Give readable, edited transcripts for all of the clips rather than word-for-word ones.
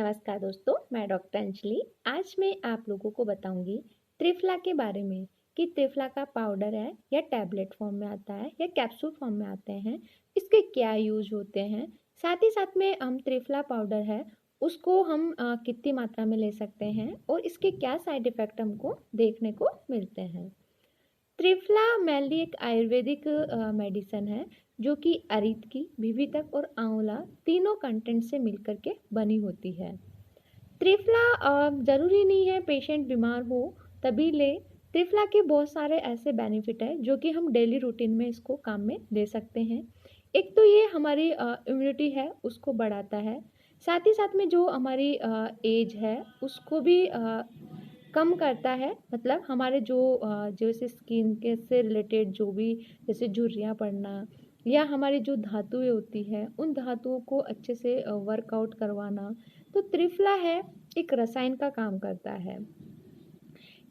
नमस्कार दोस्तों, मैं डॉक्टर अंजलि। आज मैं आप लोगों को बताऊंगी त्रिफला के बारे में कि त्रिफला का पाउडर है या टैबलेट फॉर्म में आता है या कैप्सूल फॉर्म में आते हैं, इसके क्या यूज होते हैं। साथ ही साथ में हम त्रिफला पाउडर है उसको हम कितनी मात्रा में ले सकते हैं और इसके क्या साइड इफ़ेक्ट हमको देखने को मिलते हैं। त्रिफला मेनली एक आयुर्वेदिक मेडिसिन है जो कि अरीत की, विविधक और आंवला तीनों कंटेंट से मिलकर के बनी होती है। त्रिफला ज़रूरी नहीं है पेशेंट बीमार हो तभी ले। त्रिफला के बहुत सारे ऐसे बेनिफिट है जो कि हम डेली रूटीन में इसको काम में ले सकते हैं। एक तो ये हमारी इम्यूनिटी है उसको बढ़ाता है। साथ ही साथ में जो हमारी एज है उसको भी कम करता है। मतलब हमारे जो जैसे स्किन के से रिलेटेड जो भी, जैसे झुर्रियाँ पड़ना या हमारी जो धातुएं होती है उन धातुओं को अच्छे से वर्कआउट करवाना, तो त्रिफला है एक रसायन का काम करता है।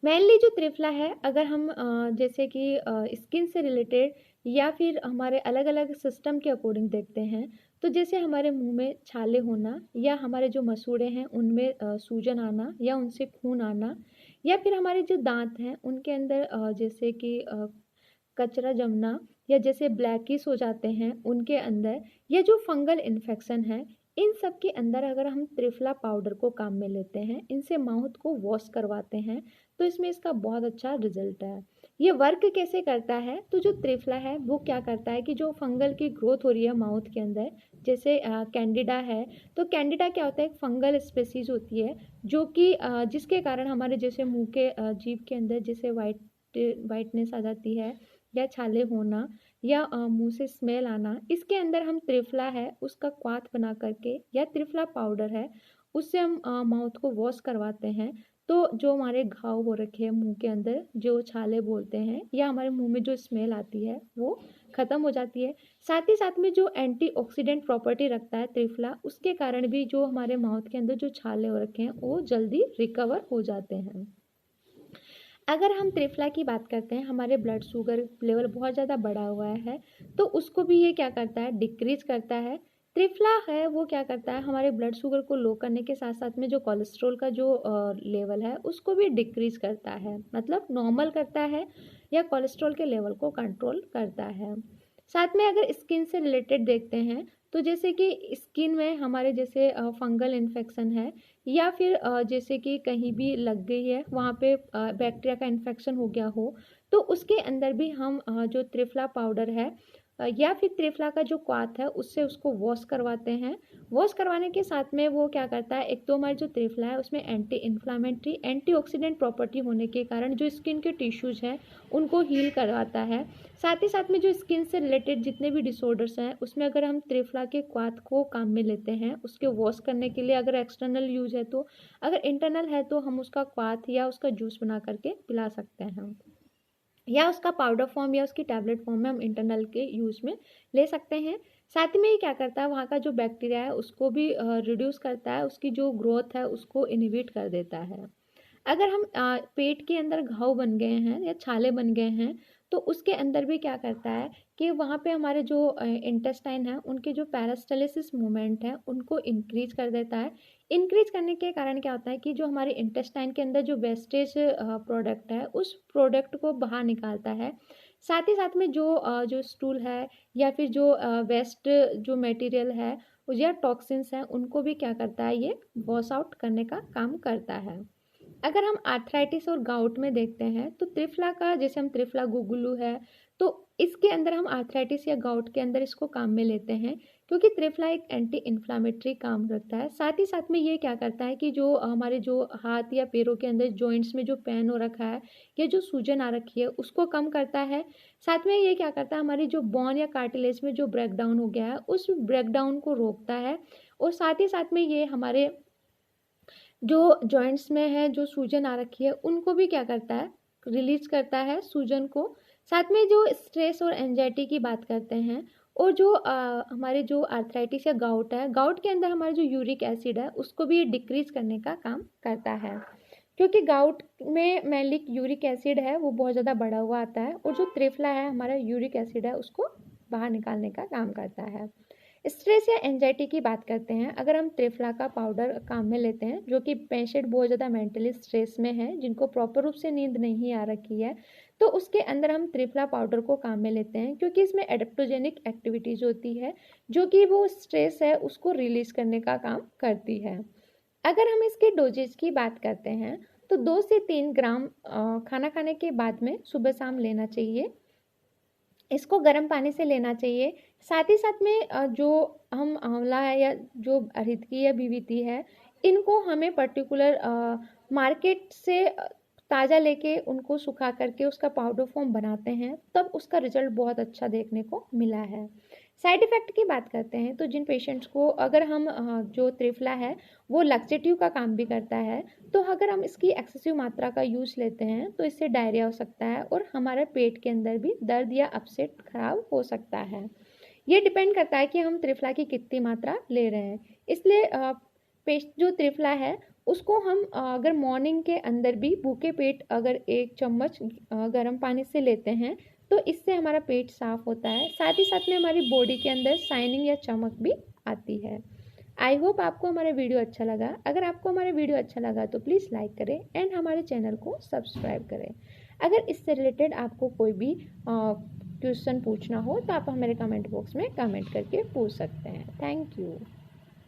मेनली जो त्रिफला है अगर हम जैसे कि स्किन से रिलेटेड या फिर हमारे अलग अलग सिस्टम के अकॉर्डिंग देखते हैं, तो जैसे हमारे मुंह में छाले होना या हमारे जो मसूड़े हैं उनमें सूजन आना या उनसे खून आना, या फिर हमारे जो दांत हैं उनके अंदर जैसे कि कचरा जमना या जैसे ब्लैकिश हो जाते हैं उनके अंदर, या जो फंगल इन्फेक्शन है, इन सब के अंदर अगर हम त्रिफला पाउडर को काम में लेते हैं, इनसे माउथ को वॉश करवाते हैं, तो इसमें इसका बहुत अच्छा रिजल्ट है। ये वर्क कैसे करता है, तो जो त्रिफला है वो क्या करता है कि जो फंगल की ग्रोथ हो रही है माउथ के अंदर, जैसे कैंडिडा है, तो कैंडिडा क्या होता है, एक फंगल स्पेसीज होती है जो कि जिसके कारण हमारे जैसे मुंह के जीभ के अंदर जैसे वाइटनेस आ जाती है या छाले होना या मुंह से स्मेल आना, इसके अंदर हम त्रिफला है उसका क्वाथ बना करके या त्रिफला पाउडर है उससे हम माउथ को वॉश करवाते हैं, तो जो हमारे घाव हो रखे हैं मुंह के अंदर, जो छाले बोलते हैं या हमारे मुंह में जो स्मेल आती है वो ख़त्म हो जाती है। साथ ही साथ में जो एंटीऑक्सीडेंट प्रॉपर्टी रखता है त्रिफला, उसके कारण भी जो हमारे माउथ के अंदर जो छाले हो रखे हैं वो जल्दी रिकवर हो जाते हैं। अगर हम त्रिफला की बात करते हैं, हमारे ब्लड शुगर लेवल बहुत ज़्यादा बढ़ा हुआ है तो उसको भी ये क्या करता है, डिक्रीज करता है। त्रिफला है वो क्या करता है, हमारे ब्लड शुगर को लो करने के साथ साथ में जो कोलेस्ट्रॉल का जो लेवल है उसको भी डिक्रीज करता है, मतलब नॉर्मल करता है या कोलेस्ट्रॉल के लेवल को कंट्रोल करता है। साथ में अगर स्किन से रिलेटेड देखते हैं, तो जैसे कि स्किन में हमारे जैसे फंगल इन्फेक्शन है या फिर जैसे कि कहीं भी लग गई है वहाँ पे बैक्टीरिया का इन्फेक्शन हो गया हो, तो उसके अंदर भी हम जो त्रिफला पाउडर है या फिर त्रिफला का जो क्वाथ है उससे उसको वॉश करवाते हैं। वॉश करवाने के साथ में वो क्या करता है, एक तो हमारी जो त्रिफला है उसमें एंटी इन्फ्लामेटरी एंटीऑक्सीडेंट प्रॉपर्टी होने के कारण जो स्किन के टिश्यूज हैं उनको हील करवाता है। साथ ही साथ में जो स्किन से रिलेटेड जितने भी डिसऑर्डर्स हैं उसमें अगर हम त्रिफला के क्वाथ को काम में लेते हैं उसके वॉश करने के लिए, अगर एक्सटर्नल यूज है तो, अगर इंटरनल है तो हम उसका क्वाथ या उसका जूस बना करके पिला सकते हैं, या उसका पाउडर फॉर्म या उसकी टैबलेट फॉर्म में हम इंटरनल के यूज में ले सकते हैं। साथ में ये क्या करता है, वहाँ का जो बैक्टीरिया है उसको भी रिड्यूस करता है, उसकी जो ग्रोथ है उसको इनहिबिट कर देता है। अगर हम पेट के अंदर घाव बन गए हैं या छाले बन गए हैं, तो उसके अंदर भी क्या करता है कि वहाँ पे हमारे जो इंटेस्टाइन है उनके जो पैरास्टालिसिस मूवमेंट है उनको इंक्रीज कर देता है। इंक्रीज करने के कारण क्या होता है कि जो हमारे इंटेस्टाइन के अंदर जो वेस्टेज प्रोडक्ट है उस प्रोडक्ट को बाहर निकालता है। साथ ही साथ में जो स्टूल है या फिर जो वेस्ट जो मटेरियल है या टॉक्सिन्स हैं उनको भी क्या करता है, ये वॉश आउट करने का काम करता है। अगर हम आर्थराइटिस और गाउट में देखते हैं, तो त्रिफला का, जैसे हम त्रिफला गुगुलू है, तो इसके अंदर हम आर्थराइटिस या गाउट के अंदर इसको काम में लेते हैं क्योंकि त्रिफला एक एंटी इन्फ्लामेटरी काम रखता है। साथ ही साथ में ये क्या करता है कि जो हमारे जो हाथ या पैरों के अंदर जॉइंट्स में जो पेन हो रखा है या जो सूजन आ रखी है उसको कम करता है। साथ में ये क्या करता है, हमारी जो बोन या कार्टिलेज में जो ब्रेकडाउन हो गया है उस ब्रेकडाउन को रोकता है। और साथ ही साथ में ये हमारे जो जॉइंट्स में है जो सूजन आ रखी है उनको भी क्या करता है, रिलीज करता है सूजन को। साथ में जो स्ट्रेस और एंजाइटी की बात करते हैं, और जो हमारे जो आर्थराइटिस या गाउट है, गाउट के अंदर हमारे जो यूरिक एसिड है उसको भी डिक्रीज करने का काम करता है, क्योंकि गाउट में मेनली यूरिक एसिड है वो बहुत ज़्यादा बढ़ा हुआ आता है, और जो त्रिफला है हमारा यूरिक एसिड है उसको बाहर निकालने का काम करता है। स्ट्रेस या एंजाइटी की बात करते हैं। अगर हम त्रिफला का पाउडर काम में लेते हैं, जो कि पेशेंट बहुत ज़्यादा मेंटली स्ट्रेस में है, जिनको प्रॉपर रूप से नींद नहीं आ रखी है, तो उसके अंदर हम त्रिफला पाउडर को काम में लेते हैं, क्योंकि इसमें एडेप्टोजेनिक एक्टिविटीज़ होती है जो कि वो स्ट्रेस है उसको रिलीज करने का काम करती है। अगर हम इसके डोजेज की बात करते हैं तो 2 से 3 ग्राम खाना खाने के बाद में सुबह शाम लेना चाहिए। इसको गर्म पानी से लेना चाहिए। साथ ही साथ में जो हम आंवला है या जो अरिदकी या बीवीती है, इनको हमें पर्टिकुलर मार्केट से ताज़ा लेके उनको सुखा करके उसका पाउडर फॉर्म बनाते हैं, तब उसका रिजल्ट बहुत अच्छा देखने को मिला है। साइड इफ़ेक्ट की बात करते हैं तो जिन पेशेंट्स को, अगर हम जो त्रिफला है वो लक्सेटिव का काम भी करता है, तो अगर हम इसकी एक्सेसिव मात्रा का यूज़ लेते हैं तो इससे डायरिया हो सकता है और हमारे पेट के अंदर भी दर्द या अपसेट खराब हो सकता है। ये डिपेंड करता है कि हम त्रिफला की कितनी मात्रा ले रहे हैं। इसलिए पेस्ट जो त्रिफला है उसको हम अगर मॉर्निंग के अंदर भी भूखे पेट अगर 1 चम्मच गर्म पानी से लेते हैं तो इससे हमारा पेट साफ होता है। साथ ही साथ में हमारी बॉडी के अंदर शाइनिंग या चमक भी आती है। आई होप आपको हमारा वीडियो अच्छा लगा। अगर आपको हमारा वीडियो अच्छा लगा तो प्लीज़ लाइक करें एंड हमारे चैनल को सब्सक्राइब करें। अगर इससे रिलेटेड आपको कोई भी क्वेश्चन पूछना हो तो आप हमारे कमेंट बॉक्स में कमेंट करके पूछ सकते हैं। Thank you.